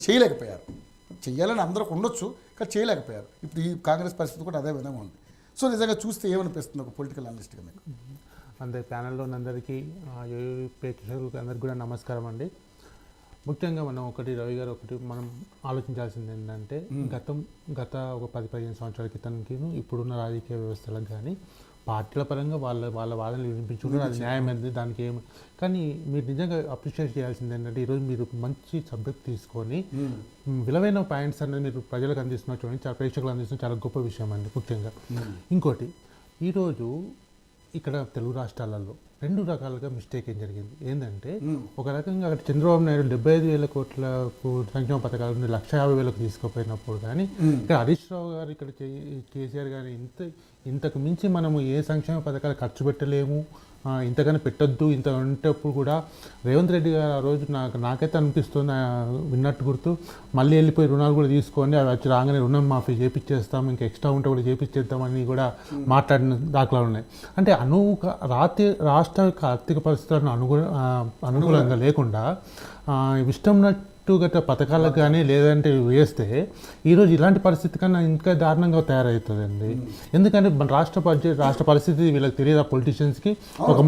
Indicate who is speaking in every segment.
Speaker 1: చేయలేకపోయారు. చెయ్యాలని అందరికి ఉండొచ్చు, కానీ చేయలేకపోయారు. ఇప్పుడు ఈ కాంగ్రెస్ పరిస్థితి కూడా అదే విధంగా ఉంది. సో నిజంగా చూస్తే ఏమనిపిస్తుంది ఒక పొలిటికల్ అనలిస్ట్గా మీకు?
Speaker 2: అంతే, ప్యానెల్లో ఉన్నందరికీ ప్రేక్షకులకు అందరికీ కూడా నమస్కారం అండి. ముఖ్యంగా మనం రవి గారు మనం ఆలోచించాల్సింది ఏంటంటే గత ఒక 10-15 సంవత్సరాల క్రితంకి ఇప్పుడున్న రాజకీయ వ్యవస్థలకు కానీ పార్టీల పరంగా వాళ్ళ వాదనలు వినిపించుకుంటారు, అది న్యాయమైనది, దానికి ఏమి. కానీ మీరు నిజంగా అప్రిషియేట్ చేయాల్సింది ఏంటంటే ఈరోజు మీరు మంచి సబ్జెక్ట్ తీసుకొని విలువైన పాయింట్స్ అనేది మీరు ప్రజలకు అందిస్తున్న చూడండి, ప్రేక్షకులు అందిస్తున్న చాలా గొప్ప విషయం అండి. ముఖ్యంగా ఇంకోటి, ఈరోజు ఇక్కడ తెలుగు రాష్ట్రాలలో 2 రకాలుగా మిస్టేక్ ఏం జరిగింది ఏంటంటే, ఒక రకంగా అక్కడ చంద్రబాబు నాయుడు 75,000 కోట్లకు సంక్షేమ పథకాల నుండి 150,000 తీసుకుపోయినప్పుడు కానీ ఇక్కడ హరీష్ రావు గారు ఇక్కడ కేసీఆర్ గారు ఇంతకు మించి మనము ఏ సంక్షేమ పథకాలు ఖర్చు పెట్టలేము, ఇంతకన్నా పెట్టొద్దు, ఇంత ఉంటప్పుడు కూడా రేవంత్ రెడ్డి గారు ఆ రోజు నాకైతే అనిపిస్తుంది, విన్నట్టు గుర్తు, మళ్ళీ వెళ్ళిపోయి రుణాలు కూడా తీసుకొని అవి వచ్చి రాగానే రుణం మాఫీ చేపించేస్తాం, ఇంకా ఎక్స్ట్రా ఉంటే కూడా చేపించేద్దామని కూడా మాట్లాడిన దాఖలాలు ఉన్నాయి. అంటే రాష్ట్ర ఆర్థిక పరిస్థితులను అనుకూలంగా లేకుండా గట్ట పథకాలకు కానీ లేదంటే వేస్తే ఈరోజు ఇలాంటి పరిస్థితి కన్నా ఇంకా దారుణంగా తయారవుతుందండి. ఎందుకంటే మన రాష్ట్ర పరిస్థితి వీళ్ళకి తెలియదు, పొలిటీషియన్స్కి. ఒక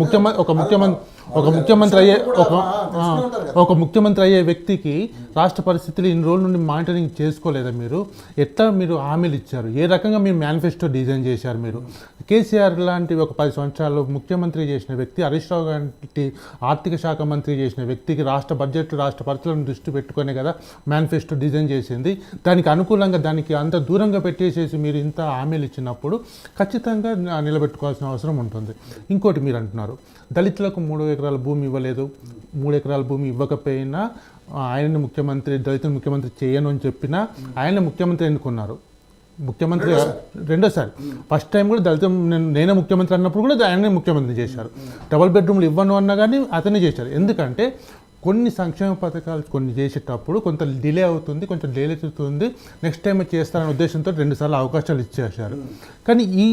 Speaker 2: ముఖ్యమంత్రి అయ్యే వ్యక్తికి రాష్ట్ర పరిస్థితులు ఇన్ని రోజుల నుండి మానిటరింగ్ చేసుకోలేదా మీరు? ఎట్లా మీరు హామీలు ఇచ్చారు, ఏ రకంగా మీరు మేనిఫెస్టో డిజైన్ చేశారు? మీరు కేసీఆర్ లాంటి ఒక 10 సంవత్సరాలు ముఖ్యమంత్రి చేసిన వ్యక్తి, హరీష్ రావు గారి ఆర్థిక శాఖ మంత్రి చేసిన వ్యక్తికి రాష్ట్ర పరిస్థితులను దృష్టి పెట్టుకునే కదా మేనిఫెస్టో డిజైన్ చేసింది. దానికి అనుకూలంగా దానికి అంత దూరంగా పెట్టేసేసి మీరు ఇంత హామీలు ఇచ్చినప్పుడు ఖచ్చితంగా నిలబెట్టుకోవాల్సిన అవసరం ఉంటుంది. ఇంకోటి మీరు అంటున్నారు దళితులకు 3 ఎకరాల భూమి ఇవ్వలేదు, 3 ఎకరాల భూమి ఇవ్వకపోయినా ఆయనని దళితులు ముఖ్యమంత్రి చేయను అని చెప్పినా ఆయన ముఖ్యమంత్రి ఎన్నుకున్నారు. ముఖ్యమంత్రి రెండోసారి, ఫస్ట్ టైం కూడా నేనే ముఖ్యమంత్రి అన్నప్పుడు కూడా ఆయనే ముఖ్యమంత్రి చేశారు. డబుల్ బెడ్రూమ్లు ఇవ్వను అన్నా కానీ అతనే చేశారు. ఎందుకంటే కొన్ని సంక్షేమ పథకాలు కొన్ని చేసేటప్పుడు కొంత డిలే అవుతుంది, కొంచెం డిలే అవుతుంది, నెక్స్ట్ టైం చేస్తారనే ఉద్దేశంతో 2 సార్లు అవకాశాలు ఇచ్చేశారు. కానీ ఈ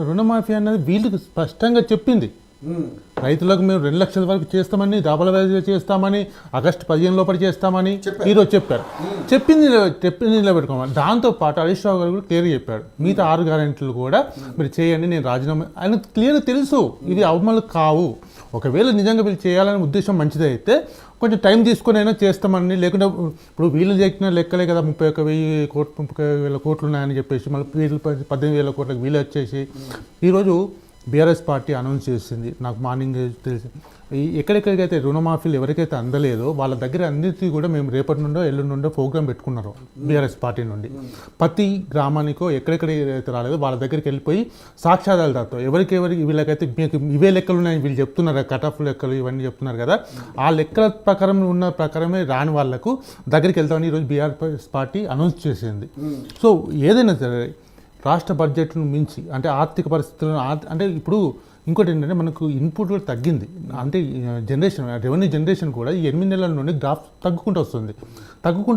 Speaker 2: రుణమాఫీ అన్నది వీళ్ళకి స్పష్టంగా చెప్పింది, రైతులకు మేము 2 లక్షల వరకు చేస్తామని, డబల్ వైజ్గా చేస్తామని, ఆగస్టు 15 లోపల చేస్తామని ఈరోజు చెప్పారు. చెప్పింది నిలబెట్టుకోమని. దాంతోపాటు హరీష్ రావు గారు కూడా క్లియర్గా చెప్పాడు, మిగతా 6 గ్యారెంటీలు కూడా మీరు చేయండి, నేను రాజీనామా. ఆయన క్లియర్గా తెలుసు ఇది అమలు కావు. ఒకవేళ నిజంగా వీళ్ళు చేయాలనే ఉద్దేశం మంచిదైతే కొంచెం టైం తీసుకొని అయినా చేస్తామని, లేకుంటే ఇప్పుడు వీళ్ళు చెప్పిన లెక్కలే కదా 31,000 కోట్లు ఉన్నాయని చెప్పేసి మళ్ళీ వీళ్ళు 18,000 కోట్లకు వీళ్ళు వచ్చేసి ఈరోజు బీఆర్ఎస్ పార్టీ అనౌన్స్ చేసింది. నాకు మార్నింగ్ తెలిసి ఎక్కడెక్కడికైతే రుణమాఫీలు ఎవరికైతే అందలేదో వాళ్ళ దగ్గర అన్నిటికీ కూడా మేము రేపటి నుండో ఎల్లుండి నుండో ప్రోగ్రామ్ పెట్టుకున్నారు బీఆర్ఎస్ పార్టీ నుండి. ప్రతి గ్రామానికో ఎక్కడెక్కడైతే రాలేదో వాళ్ళ దగ్గరికి వెళ్ళిపోయి సాక్ష్యాధారాలతో ఎవరికి వీళ్ళకైతే మీకు ఇవే లెక్కలు ఉన్నాయని వీళ్ళు చెప్తున్నారు, కట్ ఆఫ్ లెక్కలు ఇవన్నీ చెప్తున్నారు కదా, ఆ లెక్కల ప్రకారం ఉన్న ప్రకారమే రాని వాళ్లకు దగ్గరికి వెళ్తామని ఈరోజు బీఆర్ఎస్ పార్టీ అనౌన్స్ చేసింది. సో ఏదైనా సరే రాష్ట్ర బడ్జెట్ను మించి అంటే ఆర్థిక పరిస్థితులను అంటే ఇప్పుడు ఇంకోటి ఏంటంటే మనకు ఇన్పుట్ కూడా తగ్గింది. అంటే రెవెన్యూ జనరేషన్ కూడా ఈ 8 నెలల నుండి గ్రాఫ్ తగ్గుకుంటూ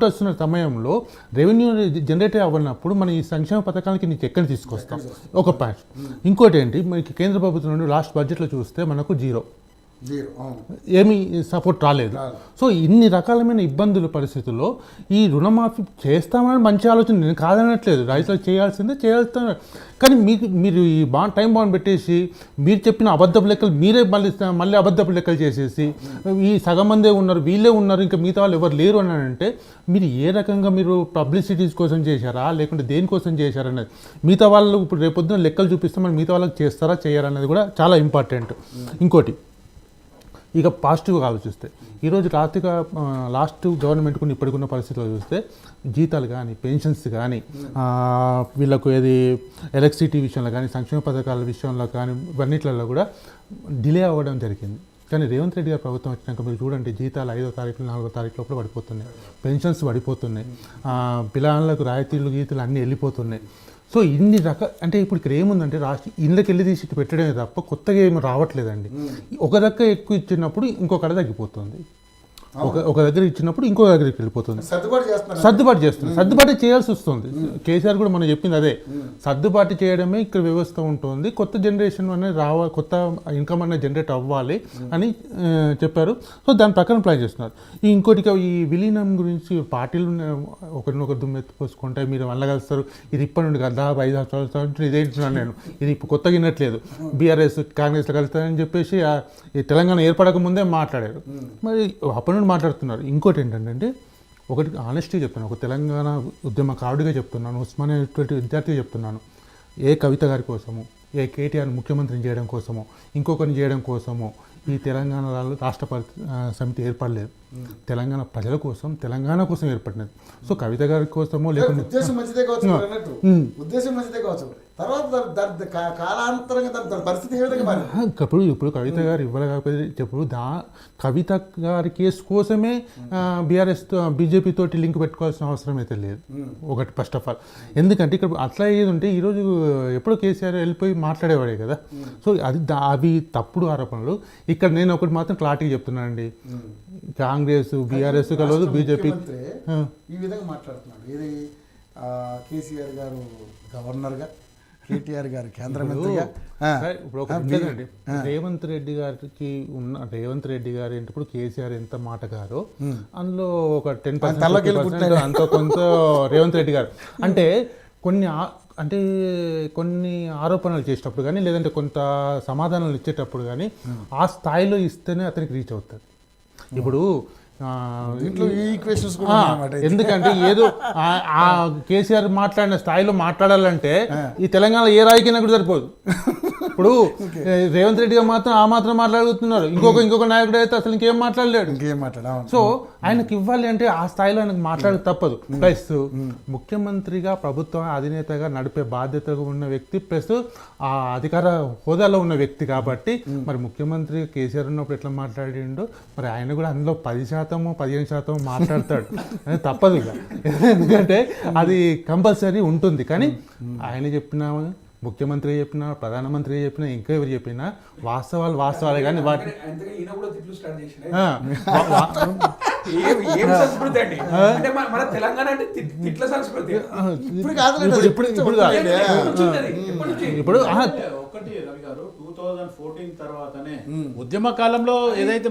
Speaker 2: వస్తున్న సమయంలో రెవెన్యూ జనరేట్ అవ్వనప్పుడు మనం ఈ సంక్షేమ పథకాలకి నీకు ఎక్కడ తీసుకొస్తాం? ఒక పాయింట్. ఇంకోటి ఏంటి, మనకి కేంద్ర ప్రభుత్వం నుండి లాస్ట్ బడ్జెట్లో చూస్తే మనకు జీరో, ఏమీ సపోర్ట్ రాలేదు. సో ఇన్ని రకాలమైన ఇబ్బందుల పరిస్థితుల్లో ఈ రుణమాఫీ చేస్తామని మంచి ఆలోచన, నేను కాదనట్లేదు, రైతులకు చేయాల్సిందే చేయాల్సిన. కానీ మీరు ఈ టైం బాండ్ పెట్టేసి మీరు చెప్పిన అబద్ధపు లెక్కలు మీరే మళ్ళీ అబద్ధపు లెక్కలు చేసేసి ఈ సగం మందే ఉన్నారు, వీళ్ళే ఉన్నారు, ఇంకా మిగతా వాళ్ళు ఎవరు లేరు అని అంటే మీరు ఏ రకంగా మీరు పబ్లిసిటీస్ కోసం చేశారా లేకుంటే దేనికోసం చేశారనేది, మిగతా వాళ్ళు ఇప్పుడు రేపొద్దున లెక్కలు చూపిస్తే మరి మిగతా వాళ్ళకి చేస్తారా చేయరనేది కూడా చాలా ఇంపార్టెంట్. ఇంకోటి, ఇక పాజిటివ్గా ఆలోచిస్తే ఈరోజు లాస్ట్ గవర్నమెంట్ కొన్ని ఇప్పటికున్న పరిస్థితుల్లో చూస్తే జీతాలు కానీ పెన్షన్స్ కానీ వీళ్ళకు ఏది ఎలక్ట్రిసిటీ విషయంలో కానీ సంక్షేమ పథకాల విషయంలో కానీ ఇవన్నిట్లలో కూడా డిలే అవ్వడం జరిగింది. కానీ రేవంత్ రెడ్డి గారు ప్రభుత్వం వచ్చినాక మీరు చూడండి, జీతాలు 5వ తారీఖు 4వ తారీఖు లోపల పడిపోతున్నాయి, పెన్షన్స్ పడిపోతున్నాయి, పిల్లలకు రాయితీలు గీతలు అన్నీ వెళ్ళిపోతున్నాయి. సో ఇన్ని అంటే ఇప్పుడు ఇక్కడ ఏముందంటే ఇళ్ళకి వెళ్ళి తీసి పెట్టడమే తప్ప కొత్తగా ఏమి రావట్లేదండి. ఒక రక్క ఎక్కువ ఇచ్చినప్పుడు ఇంకొకడ తగ్గిపోతుంది. ఒక దగ్గర ఇచ్చినప్పుడు ఇంకో దగ్గరికి వెళ్ళిపోతుంది,
Speaker 1: సర్దుబాటు చేస్తున్నారు.
Speaker 2: సర్దుబాటు చేయాల్సి వస్తుంది. కేసీఆర్ కూడా మనం చెప్పింది అదే, సర్దుబాటు చేయడమే ఇక్కడ వ్యవస్థ ఉంటుంది, కొత్త జనరేషన్ అనేది రావాలి, కొత్త ఇన్కమ్ అనేది జనరేట్ అవ్వాలి అని చెప్పారు. సో దాని ప్రకారం ప్లాన్ చేస్తున్నారు. ఇంకోటి ఈ విలీనం గురించి పార్టీలు ఒకరినొకరు దుమ్మెత్తిపోసుకుంటే మీరు వల్ల కలుస్తారు, ఇది ఇప్పటి నుండి కదా 5 సంవత్సరాల ఇదేంటున్నాను నేను, ఇది ఇప్పుడు కొత్తగా వినట్లేదు, బీఆర్ఎస్ కాంగ్రెస్లో కలుస్తారని చెప్పేసి ఈ తెలంగాణ ఏర్పడక ముందే మాట్లాడారు, మరి అప్పటి నుండి మాట్లాడుతున్నారు. ఇంకోటి ఏంటంటే ఒకటి ఆనెస్టీ చెప్తున్నాను, ఒక తెలంగాణ ఉద్యమకారుడిగా చెప్తున్నాను, ఉస్మానియా అనేటువంటి విద్యార్థిగా చెప్తున్నాను, ఏ కవిత గారి కోసము, ఏ కేటీఆర్ ముఖ్యమంత్రిని చేయడం కోసమో, ఇంకొకరిని చేయడం కోసమో ఈ తెలంగాణ రాష్ట్ర సమితి ఏర్పడలేదు. తెలంగాణ ప్రజల కోసం, తెలంగాణ కోసం ఏర్పడినది. సో కవిత గారి కోసమో లేకుంటే
Speaker 1: ఉద్దేశం మంచిదే కావచ్చు, అన్నట్టు ఉద్దేశం మంచిదే కావచ్చు, తర్వాత కాలాంతరంగా దాని పరిస్థితి ఏ విధంగా మారింది?
Speaker 2: ఇప్పుడు కవిత గారు ఇవ్వలేకపోతే ఇప్పుడు కవిత గారి కేసు కోసమే బీజేపీ తోటి లింక్ పెట్టుకోవాల్సిన అవసరం అయితే లేదు. ఒకటి ఫస్ట్ ఆఫ్ ఆల్, ఎందుకంటే ఇక్కడ అట్లా ఏది ఉంటే ఈరోజు ఎప్పుడో కేసీఆర్ వెళ్ళిపోయి మాట్లాడేవాడే కదా. సో అవి తప్పుడు ఆరోపణలు. ఇక్కడ నేను ఒకటి మాత్రం క్లారిటీగా చెప్తున్నానండి, కాంగ్రెస్ బీఆర్ఎస్ కలవదు, బీజేపీ
Speaker 1: ఈ విధంగా మాట్లాడుతున్నాడు. ఇది కేసీఆర్ గారు గవర్నర్గా, కేటీఆర్ గారు కేంద్ర మంత్రిగా.
Speaker 2: ఇప్పుడు రేవంత్ రెడ్డి గారు ఏంటప్పుడు కేసీఆర్ ఎంత మాటగారో అందులో ఒక 10% అంత కొంత రేవంత్ రెడ్డి గారు అంటే కొన్ని ఆరోపణలు చేసేటప్పుడు కానీ లేదంటే కొంత సమాధానాలు ఇచ్చేటప్పుడు కానీ ఆ స్థాయిలో ఇస్తేనే అతనికి రీచ్ అవుతుంది. ఇప్పుడు ఎందుకంటే ఏదో ఆ కేసీఆర్ మాట్లాడిన స్థాయిలో మాట్లాడాలంటే ఈ తెలంగాణ ఏ రాయికైనా కూడా సరిపోదు. ఇప్పుడు రేవంత్ రెడ్డి గారు మాత్రం ఆ మాత్రం మాట్లాడుతున్నారు, ఇంకొక నాయకుడు అయితే అసలు ఇంకేం మాట్లాడలేడు. సో ఆయనకి ఇవ్వాలి అంటే ఆ స్థాయిలో ఆయనకు మాట్లాడక తప్పదు. ప్లస్ ముఖ్యమంత్రిగా ప్రభుత్వ అధినేతగా నడిపే బాధ్యతగా ఉన్న వ్యక్తి, ప్లస్ ఆ అధికార హోదాలో ఉన్న వ్యక్తి కాబట్టి మరి ముఖ్యమంత్రి కేసీఆర్ ఉన్నప్పుడు ఎట్లా మాట్లాడిండో మరి ఆయన కూడా అందులో 10%-15% మాట్లాడతాడు అనేది తప్పదు ఇక, ఎందుకంటే అది కంపల్సరీ ఉంటుంది. కానీ ఆయన చెప్పిన ముఖ్యమంత్రి చెప్పినా, ప్రధానమంత్రి చెప్పినా, ఇంకా ఎవరు చెప్పినా వాస్తవాలే కానీ వాటి
Speaker 3: ఇప్పుడు ఒకటి రవి గారు 2014 తర్వాతనే ఉద్యమ కాలంలో ఏదైతే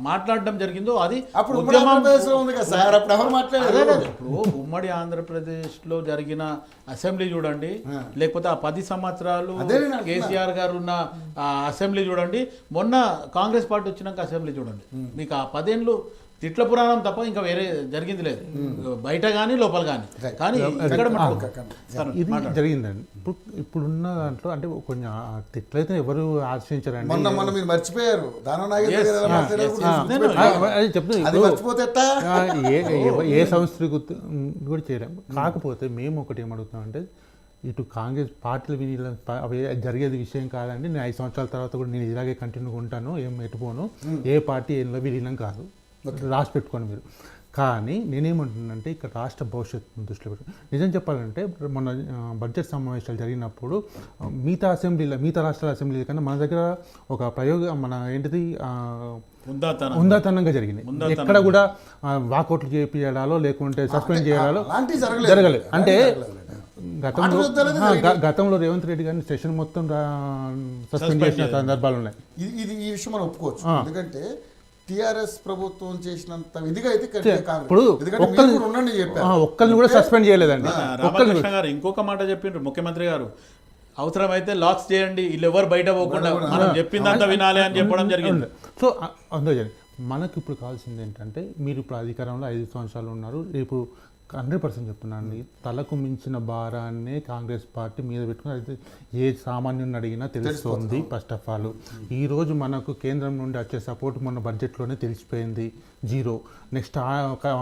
Speaker 3: మాట్లాడడం జరిగిందో అది
Speaker 1: ఇప్పుడు
Speaker 3: ఉమ్మడి ఆంధ్రప్రదేశ్ లో జరిగిన అసెంబ్లీ చూడండి, లేకపోతే ఆ 10 సంవత్సరాలు కేసీఆర్ గారు ఉన్న అసెంబ్లీ చూడండి, మొన్న కాంగ్రెస్ పార్టీ వచ్చినాక అసెంబ్లీ చూడండి, మీకు ఆ 10 ఏళ్ళు తిట్ల పురాణం తప్ప ఇంకా వేరే జరిగింది లేదు, బయట కానీ లోపల కానీ. కానీ
Speaker 2: ఇది జరిగిందండి. ఇప్పుడున్న దాంట్లో అంటే కొంచెం తిట్లయితే ఎవరు ఆశ్రయించారండి.
Speaker 1: మీరు మర్చిపోయారు,
Speaker 2: ఏ సంస్థ కూడా చేయలేము. కాకపోతే మేము ఒకటి ఏమడుగుతామంటే ఇటు కాంగ్రెస్ పార్టీలు విలీనం అవి జరిగేది విషయం కాదండి. నేను 5 సంవత్సరాల తర్వాత కూడా నేను ఇలాగే కంటిన్యూగా ఉంటాను, ఏం ఎట్టుపోను, ఏ పార్టీ ఏం విలీనం కాదు, రాసి పెట్టుకోండి మీరు. కానీ నేనేమంటున్నానంటే ఇక్కడ రాష్ట్ర భవిష్యత్తు దృష్టిలో పెట్టి నిజం చెప్పాలంటే మన బడ్జెట్ సమావేశాలు జరిగినప్పుడు మిగతా రాష్ట్రాల అసెంబ్లీ కన్నా మన దగ్గర ఒక ప్రయోగం మన ఏంటిది ఉందాతనంగా జరిగింది. ఎక్కడ కూడా వాకౌట్లు చేయించాలో లేకుంటే సస్పెండ్ చేయాలో జరగలేదు. అంటే గతంలో రేవంత్ రెడ్డి గారిని సెషన్ మొత్తం సస్పెండ్ చేసిన సందర్భాలు ఉన్నాయి.
Speaker 1: ఈ విషయం మనం ఒప్పుకోవచ్చు, ఎందుకంటే టిఆర్ఎస్ ప్రభుత్వం చేసినంత ఇదిగా అయితే
Speaker 2: ఒక్కరిని కూడా సస్పెండ్ చేయలేదండి.
Speaker 3: రామకృష్ణ గారు ఇంకొక మాట చెప్పిండ్రు ముఖ్యమంత్రి గారు, అవసరమైతే లాక్స్ చేయండి, వీళ్ళు ఎవరు బయట పోకుండా మనం చెప్పిందంతా వినాలి అని చెప్పడం జరిగింది.
Speaker 2: సో అందులో మనకు ఇప్పుడు కావాల్సింది ఏంటంటే మీరు ఇప్పుడు అధికారంలో 5 సంవత్సరాలు ఉన్నారు, రేపు 100% చెప్తున్నాను, తలకు మించిన భారాన్ని కాంగ్రెస్ పార్టీ మీద పెట్టుకుని అయితే ఏ సామాన్యుని అడిగినా తెలుస్తుంది. ఫస్ట్ ఆఫ్ ఆల్ ఈరోజు మనకు కేంద్రం నుండి వచ్చే సపోర్ట్ మొన్న బడ్జెట్లోనే తెలిసిపోయింది, 0. నెక్స్ట్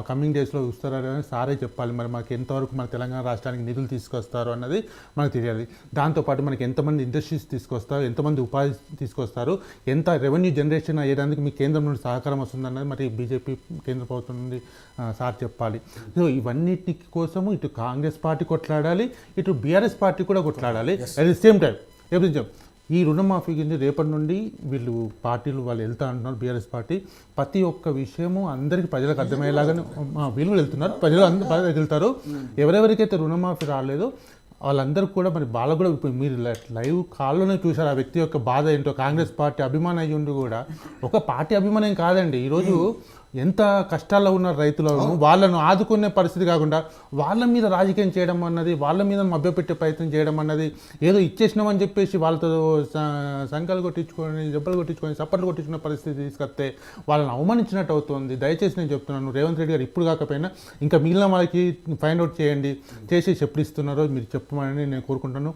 Speaker 2: కమింగ్ డేస్లో చూస్తారని సారే చెప్పాలి, మరి మనకి ఎంతవరకు మన తెలంగాణ రాష్ట్రానికి నిధులు తీసుకొస్తారు అన్నది మనకు తెలియాలి. దాంతోపాటు మనకి ఎంతమంది ఇండస్ట్రీస్ తీసుకొస్తారు, ఎంతమంది ఉపాధి తీసుకొస్తారు, ఎంత రెవెన్యూ జనరేషన్ అయ్యేదానికి మీ కేంద్రం నుండి సహకారం వస్తుంది అన్నది మరి బీజేపీ కేంద్ర ప్రభుత్వం నుండి సార్ చెప్పాలి. సో ఇవన్నిటి కోసము ఇటు కాంగ్రెస్ పార్టీ కొట్లాడాలి, ఇటు బీఆర్ఎస్ పార్టీ కూడా కొట్లాడాలి. అట్ ది సేమ్ టైం ఎప్పుడు ఈ రుణమాఫీ కింద రేపటి నుండి వీళ్ళు పార్టీలు వాళ్ళు వెళ్తా అంటున్నారు, బీఆర్ఎస్ పార్టీ ప్రతి ఒక్క విషయము అందరికీ ప్రజలకు అర్థమయ్యేలాగానే వీళ్ళు వెళ్తున్నారు, ప్రజలు అందరూ వెళ్తారు. ఎవరెవరికైతే రుణమాఫీ రాలేదో వాళ్ళందరూ కూడా మరి వాళ్ళకు కూడా ఇప్పుడు మీరు లైవ్ కాల్లోనే చూశారు ఆ వ్యక్తి యొక్క బాధ ఏంటో. కాంగ్రెస్ పార్టీ అభిమానం అయ్యి ఉండి కూడా ఒక పార్టీ అభిమానం కాదండి, ఈరోజు ఎంత కష్టాల్లో ఉన్న రైతులను వాళ్ళను ఆదుకునే పరిస్థితి కాకుండా వాళ్ళ మీద రాజకీయం చేయడం అన్నది, వాళ్ళ మీద మభ్యపెట్టే ప్రయత్నం చేయడం అన్నది, ఏదో ఇచ్చేసినామని చెప్పేసి వాళ్ళతో సంఘాలు కొట్టించుకొని దెబ్బలు కొట్టించుకొని చప్పట్లు కొట్టించుకునే పరిస్థితి తీసుకొస్తే వాళ్ళని అవమానించినట్టు అవుతుంది. దయచేసి నేను చెప్తున్నాను, రేవంత్ రెడ్డి గారు ఇప్పుడు కాకపోయినా ఇంకా మిగిలిన వాళ్ళకి ఫైండ్ అవుట్ చేయండి, చేసి ఎప్పుడు ఇస్తున్నారో మీరు చెప్పమని నేను కోరుకుంటాను.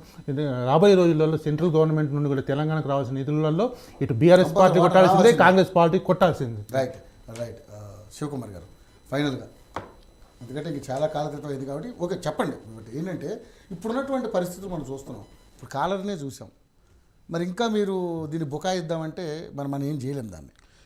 Speaker 2: రాబోయే రోజులలో సెంట్రల్ గవర్నమెంట్ నుండి కూడా తెలంగాణకు రావాల్సిన నిధులలో ఇటు బీఆర్ఎస్ పార్టీ కొట్టాల్సిందే, కాంగ్రెస్ పార్టీ కొట్టాల్సిందే.
Speaker 1: రైట్ రైట్ శివకుమార్ గారు ఫైనల్గా, ఎందుకంటే ఇంక చాలా కాల క్రితం అయింది కాబట్టి ఓకే చెప్పండి. బట్ ఏంటంటే ఇప్పుడున్నటువంటి పరిస్థితులు మనం చూస్తున్నాం, ఇప్పుడు కాలర్నే చూసాం, మరి ఇంకా మీరు దీన్ని బుకాయిద్దామంటే మనం ఏం చేయలేం దాన్ని.